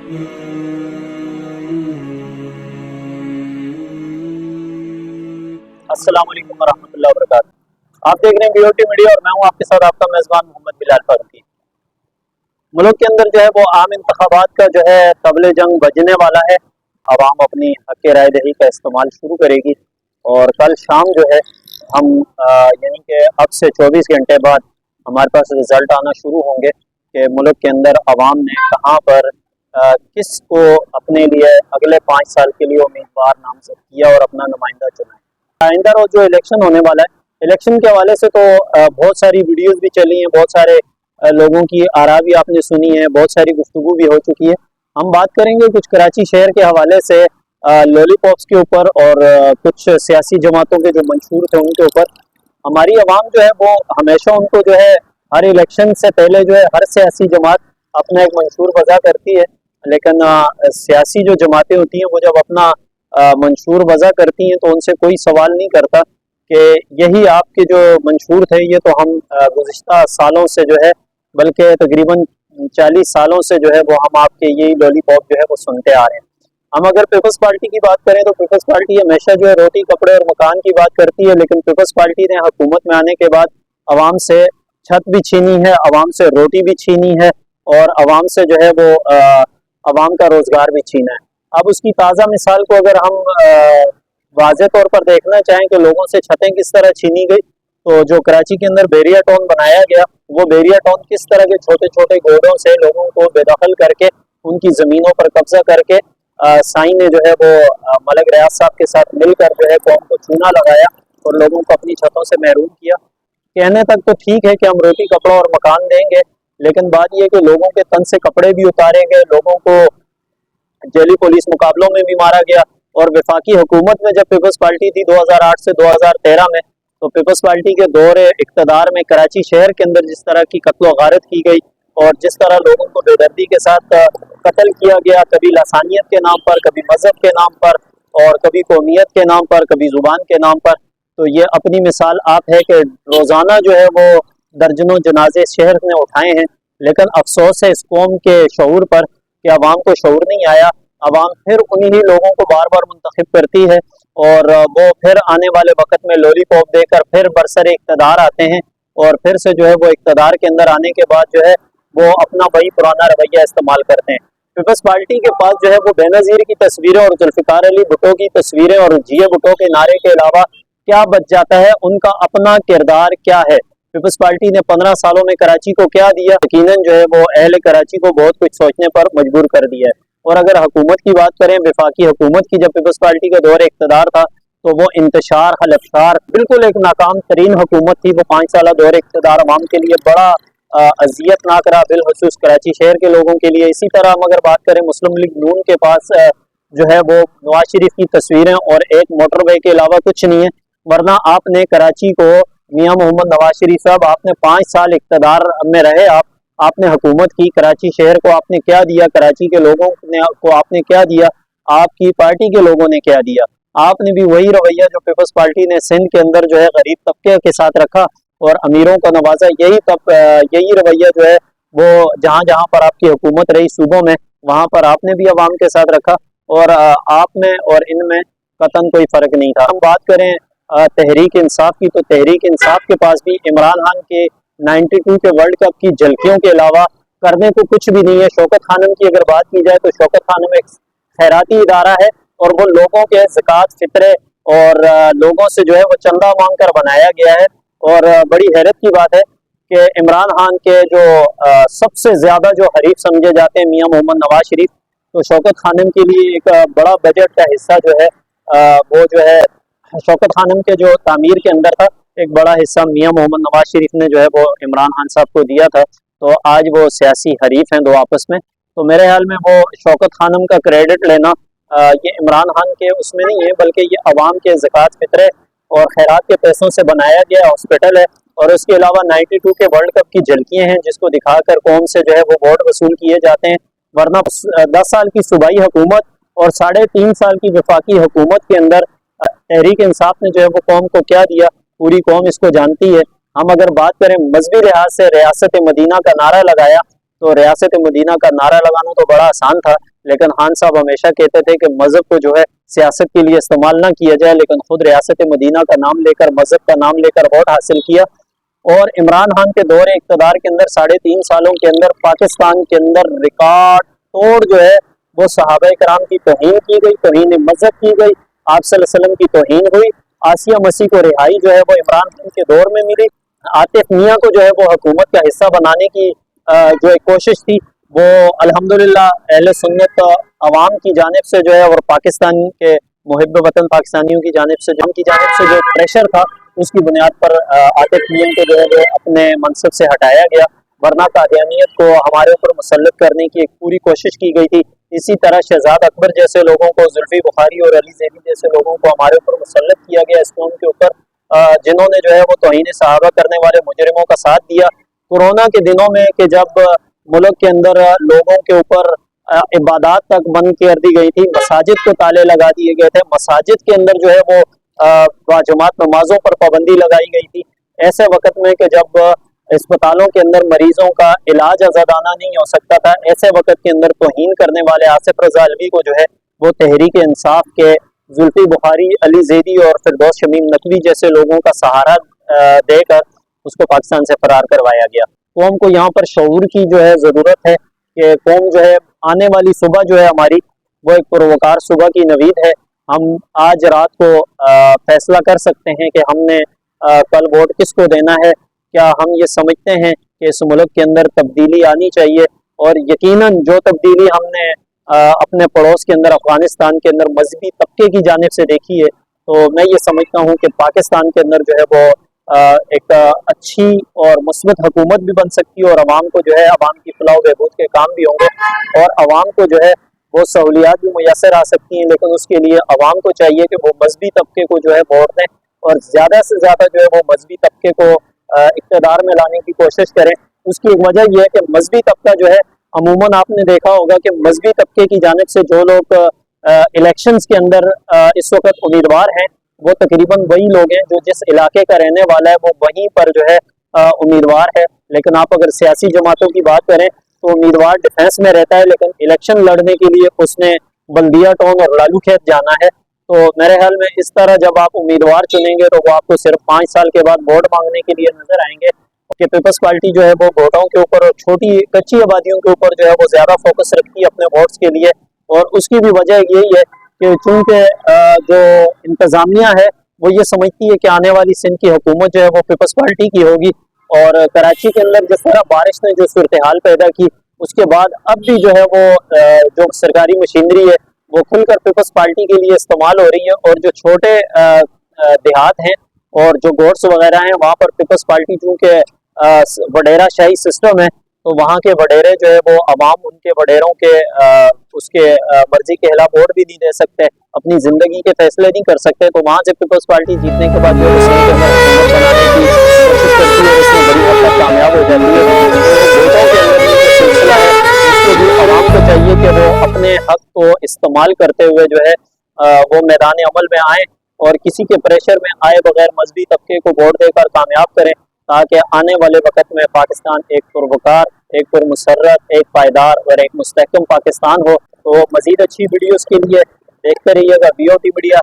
अस्सलाम वालेकुम वरहमतुल्लाहि वबरकातुहू। आप देख रहे हैं BOT मीडिया और मैं हूं आपके साथ आपका मेज़बान मोहम्मद बिलाल फारूकी। मुल्क के अंदर जो है वो आम इंतखाबात का जो है तबले जंग बजने वाला है। आवाम अपनी हक़ राय दही का इस्तेमाल शुरू करेगी और कल शाम जो है हम यानी कि अब से 24 घंटे बाद हमारे पास रिज़ल्ट आना शुरू होंगे कि मुल्क के अंदर आवाम ने कहाँ पर किस को अपने लिए अगले 5 साल के लिए उम्मीदवार नामज़द किया और अपना नुमाइंदा चुना है। आइंदा रोज जो इलेक्शन होने वाला है, इलेक्शन के हवाले से तो बहुत सारी वीडियोस भी चली हैं, बहुत सारे लोगों की आरा भी आपने सुनी है, बहुत सारी गुफ्तगू भी हो चुकी है। हम बात करेंगे कुछ कराची शहर के हवाले से लॉलीपॉप्स के ऊपर और कुछ सियासी जमातों के जो मंशूर थे उनके ऊपर। हमारी आवाम जो है वो हमेशा उनको जो है हर इलेक्शन से पहले जो है हर सियासी जमात अपना एक मंशूर वज़ा करती है, लेकिन सियासी जो जमातें होती हैं वो जब अपना मंशूर वज़ा करती हैं तो उनसे कोई सवाल नहीं करता कि यही आपके जो मंशूर थे ये तो हम गुज़िश्ता सालों से जो है बल्कि तकरीबन 40 सालों से जो है वो हम आपके यही लॉलीपॉप जो है वो सुनते आ रहे हैं। हम अगर पीपल्स पार्टी की बात करें तो पीपल्स पार्टी हमेशा जो है रोटी कपड़े और मकान की बात करती है, लेकिन पीपल्स पार्टी ने हुकूमत में आने के बाद आवाम से छत भी छीनी है, आवाम से रोटी भी छीनी है और आवाम से जो है वो आवाम का रोज़गार भी छीना है। अब उसकी ताज़ा मिसाल को अगर हम वाज़े तौर पर देखना चाहें कि लोगों से छतें किस तरह छीनी गई, तो जो कराची के अंदर बैरिया टाउन बनाया गया वो बैरिया टाउन किस तरह के छोटे छोटे गोदों से लोगों को बेदखल करके उनकी ज़मीनों पर कब्जा करके साई ने जो है वो मलिक रियाज साहब के साथ मिलकर जो है कौम को चूना लगाया और लोगों को अपनी छतों से महरूम किया। कहने तक तो ठीक है कि हम रोटी कपड़ा और मकान देंगे, लेकिन बात यह कि लोगों के तन से कपड़े भी उतारे गए, लोगों को जेली पुलिस मुकाबलों में भी मारा गया। और वफाकी हुकूमत में जब पीपल्स पार्टी थी 2008 से 2013 में, तो पीपल्स पार्टी के दौर इक़्तिदार में कराची शहर के अंदर जिस तरह की कत्ल गारत की गई और जिस तरह लोगों को बेदर्दी के साथ कत्ल किया गया, कभी लसानियत के नाम पर, कभी मजहब के नाम पर और कभी कौमियत के नाम पर, कभी ज़ुबान के नाम पर, तो ये अपनी मिसाल आप है कि रोज़ाना जो है वो दर्जनों जनाजे शहर में उठाए हैं। लेकिन अफसोस है इस कौम के शऊर पर कि आवाम को शऊर नहीं आया। आवाम फिर उन्हीं लोगों को बार बार मुंतखब करती है और वो फिर आने वाले वक्त में लॉलीपॉप देकर फिर बरसर इक़्तिदार आते हैं और फिर से जो है वो इक़्तिदार के अंदर आने के बाद जो है वो अपना वही पुराना रवैया इस्तेमाल करते हैं। पीपल्स पार्टी के पास जो है वो बेनज़ीर की तस्वीरें और जुल्फ़िकार अली भुट्टो की तस्वीरें और जिए भुट्टो के नारे के अलावा क्या बच जाता है, उनका अपना किरदार क्या है। पीपल्स पार्टी ने 15 सालों में कराची को क्या दिया, यकीनन जो है वो अहले कराची को बहुत कुछ सोचने पर मजबूर कर दिया है। और अगर हुकूमत की बात करें, वफाकी हुकूमत की, जब पीपल्स पार्टी का दौर इक़्तिदार था तो वो इंतशार हलफशार बिल्कुल एक नाकाम तरीन हुकूमत थी। वो 5 साल दौर इक़्तिदार अवाम के लिए बड़ा अज़ियतनाक रहा, बिलखुसूस कराची शहर के लोगों के लिए। इसी तरह हम अगर बात करें मुस्लिम लीग नून के पास जो है वो नवाज शरीफ की तस्वीरें और एक मोटरवे के अलावा कुछ नहीं है, वरना आपने कराची को मियाँ मोहम्मद नवाज शरीफ साहब आपने 5 साल इक़्तिदार में रहे, आपने हुकूमत की, कराची शहर को आपने क्या दिया, कराची के लोगों को आपने क्या दिया, आपकी पार्टी के लोगों ने क्या दिया। आपने भी वही रवैया जो पीपल्स पार्टी ने सिंध के अंदर जो है गरीब तबके के साथ रखा और अमीरों को नवाजा, यही रवैया जो है वो जहाँ जहाँ पर आपकी हुकूमत रही सूबों में, वहाँ पर आपने भी अवाम के साथ रखा और आप में और इनमें कतन कोई फ़र्क नहीं था। हम बात करें तहरीक इंसाफ की, तो तहरीक इंसाफ के पास भी इमरान खान के 92 के वर्ल्ड कप की झलकियों के अलावा करने को कुछ भी नहीं है। शौकत खानम की अगर बात की जाए तो शौकत खानम एक खैराती इदारा है और वो लोगों के ज़कात फितरे और लोगों से जो है वो चंदा मांग कर बनाया गया है। और बड़ी हैरत की बात है कि इमरान खान के जो सबसे ज़्यादा जो हरीफ समझे जाते हैं मियाँ मोहम्मद नवाज शरीफ, तो शौकत खानम के लिए एक बड़ा बजट का हिस्सा जो है वो जो है शौकत खानम के जो तामीर के अंदर था एक बड़ा हिस्सा मियाँ मोहम्मद नवाज शरीफ ने जो है वो इमरान खान साहब को दिया था। तो आज वो सियासी हरीफ हैं दो आपस में, तो मेरे ख्याल में वो शौकत खानम का क्रेडिट लेना ये इमरान खान के उसमें नहीं है, बल्कि ये अवाम के ज़कात फितरे और खैरात के पैसों से बनाया गया हॉस्पिटल है। और उसके अलावा 92 के वर्ल्ड कप की झलकियाँ हैं जिसको दिखाकर कौम से जो है वो वोट वसूल किए जाते हैं। वरना 10 साल की सूबाई हुकूमत और 3.5 साल की वफाकी हुकूमत के अंदर तहरीक इंसाफ ने जो है वो कौम को क्या दिया, पूरी कौम इसको जानती है। हम अगर बात करें मजहबी लिहाज से रियासत मदीना का नारा लगाया, तो रियासत मदीना का नारा लगाना तो बड़ा आसान था, لیکن خان صاحب ہمیشہ کہتے تھے کہ مذہب کو جو ہے سیاست کے لیے استعمال نہ کیا جائے، لیکن خود ریاست مدینہ کا نام لے کر، مذہب کا نام لے کر ووٹ حاصل کیا۔ اور عمران خان کے دور اقتدار کے اندر 3.5 سالوں کے اندر پاکستان کے اندر ریکارڈ توڑ جو ہے وہ صحابہ کرام کی توہین کی گئی، توہین مذہب کی گئی، آپ صلی اللہ علیہ وسلم کی توہین ہوئی۔ آسیہ مسیح کو رہائی جو ہے وہ عمران خان کے دور میں ملی۔ عاطف میاں کو جو ہے وہ حکومت کا حصہ بنانے کی جو ایک کوشش تھی، وہ الحمدللہ اہل سنت عوام کی جانب سے جو ہے اور پاکستان کے محب وطن پاکستانیوں کی جانب سے جو پریشر تھا، اس کی بنیاد پر عاطف میاں کو جو ہے وہ اپنے منصب سے ہٹایا گیا، ورنہ قادیانیت کو ہمارے اوپر مسلط کرنے کی ایک پوری کوشش کی گئی تھی۔ اسی طرح شہزاد اکبر جیسے لوگوں کو، زلفی بخاری اور علی زیدی جیسے لوگوں کو ہمارے اوپر مسلط کیا گیا اس قوم کے اوپر، جنہوں نے جو ہے وہ توہین صحابہ کرنے والے مجرموں کا ساتھ دیا۔ کورونا کے دنوں میں کہ جب ملک کے اندر لوگوں کے اوپر عبادات تک بند کر دی گئی تھی، مساجد کو تالے لگا دیے گئے تھے، مساجد کے اندر جو ہے وہ باجماعت نمازوں پر پابندی لگائی گئی تھی، ایسے وقت میں کہ جب اسپتالوں کے اندر مریضوں کا علاج آزادانہ نہیں ہو سکتا تھا، ایسے وقت کے اندر توہین کرنے والے آصف رضا علوی کو جو ہے وہ تحریک انصاف کے زلفی بخاری، علی زیدی اور فردوس شمیم نقوی جیسے لوگوں کا سہارا دے کر اس کو پاکستان سے فرار کروایا گیا۔ قوم کو یہاں پر شعور کی جو ہے ضرورت ہے کہ قوم جو ہے آنے والی صبح جو ہے ہماری وہ ایک پروکار صبح کی نوید ہے۔ ہم آج رات کو فیصلہ کر سکتے ہیں کہ ہم نے کل ووٹ کس کو دینا ہے۔ کیا ہم یہ سمجھتے ہیں کہ اس ملک کے اندر تبدیلی آنی چاہیے؟ اور یقیناً جو تبدیلی ہم نے اپنے پڑوس کے اندر افغانستان کے اندر مذہبی طبقے کی جانب سے دیکھی ہے، تو میں یہ سمجھتا ہوں کہ پاکستان کے اندر جو ہے وہ ایک اچھی اور مثبت حکومت بھی بن سکتی ہے، اور عوام کو جو ہے عوام کی فلاح و بہبود کے کام بھی ہوں گے، اور عوام کو جو ہے وہ سہولیات بھی میسر آ سکتی ہیں۔ لیکن اس کے لیے عوام کو چاہیے کہ وہ مذہبی طبقے کو جو ہے ووٹ دیں، اور زیادہ سے زیادہ جو ہے وہ مذہبی طبقے کو اقتدار میں لانے کی کوشش کریں۔ اس کی ایک وجہ یہ ہے کہ مذہبی طبقہ جو ہے عموماً آپ نے دیکھا ہوگا کہ مذہبی طبقے کی جانب سے جو لوگ الیکشنز کے اندر اس وقت امیدوار ہیں، وہ تقریباً وہی لوگ ہیں جو جس علاقے کا رہنے والا ہے وہ وہیں پر جو ہے امیدوار ہے۔ لیکن آپ اگر سیاسی جماعتوں کی بات کریں تو امیدوار ڈیفینس میں رہتا ہے، لیکن الیکشن لڑنے کے لیے اس نے بلدیہ ٹاؤن اور لالو کھیت جانا ہے۔ تو میرے خیال میں اس طرح جب آپ امیدوار چنیں گے تو وہ آپ کو صرف 5 سال کے بعد ووٹ مانگنے کے لیے نظر آئیں گے، کہ پیپلز پارٹی جو ہے وہ ووٹوں کے اوپر اور چھوٹی کچی آبادیوں کے اوپر جو ہے وہ زیادہ فوکس رکھتی ہے اپنے ووٹس کے لیے۔ اور اس کی بھی وجہ یہی ہے کہ چونکہ جو انتظامیہ ہے وہ یہ سمجھتی ہے کہ آنے والی سندھ کی حکومت جو ہے وہ پیپلز پارٹی کی ہوگی، اور کراچی کے اندر جس طرح بارش نے جو صورتحال پیدا کی، اس کے بعد اب بھی جو ہے وہ جو سرکاری مشینری ہے وہ کھل کر پیپلز پارٹی کے لیے استعمال ہو رہی ہے، اور جو چھوٹے دیہات ہیں اور جو گوٹس وغیرہ ہیں وہاں پر پیپلز پارٹی چونکہ وڈیرا شاہی سسٹم ہے، تو وہاں کے وڈیرے جو ہے وہ عوام ان کے وڈیروں کے اس کے مرضی کے خلاف ووٹ بھی نہیں دے سکتے، اپنی زندگی کے فیصلے نہیں کر سکتے۔ تو وہاں سے پیپلز پارٹی جیتنے کے بعد جو حکومت بنانے کی کوشش کرتی ہے، اس میں بڑی حد تک کامیاب ہو جاتی ہے۔ ووٹوں کے اندر یہ جو سلسلہ ہے اس کو بھی عوام کو چاہیے کہ وہ اپنے حق کو استعمال کرتے ہوئے جو ہے وہ میدان عمل میں آئیں، اور کسی کے پریشر میں آئے بغیر مذہبی طبقے کو ووٹ دے کر کامیاب کریں، تاکہ آنے والے وقت میں پاکستان ایک پروکار، ایک پرمسرت، ایک پائیدار اور ایک مستحکم پاکستان ہو۔ تو مزید اچھی ویڈیوز کے لیے دیکھتے رہیے گا BOT میڈیا۔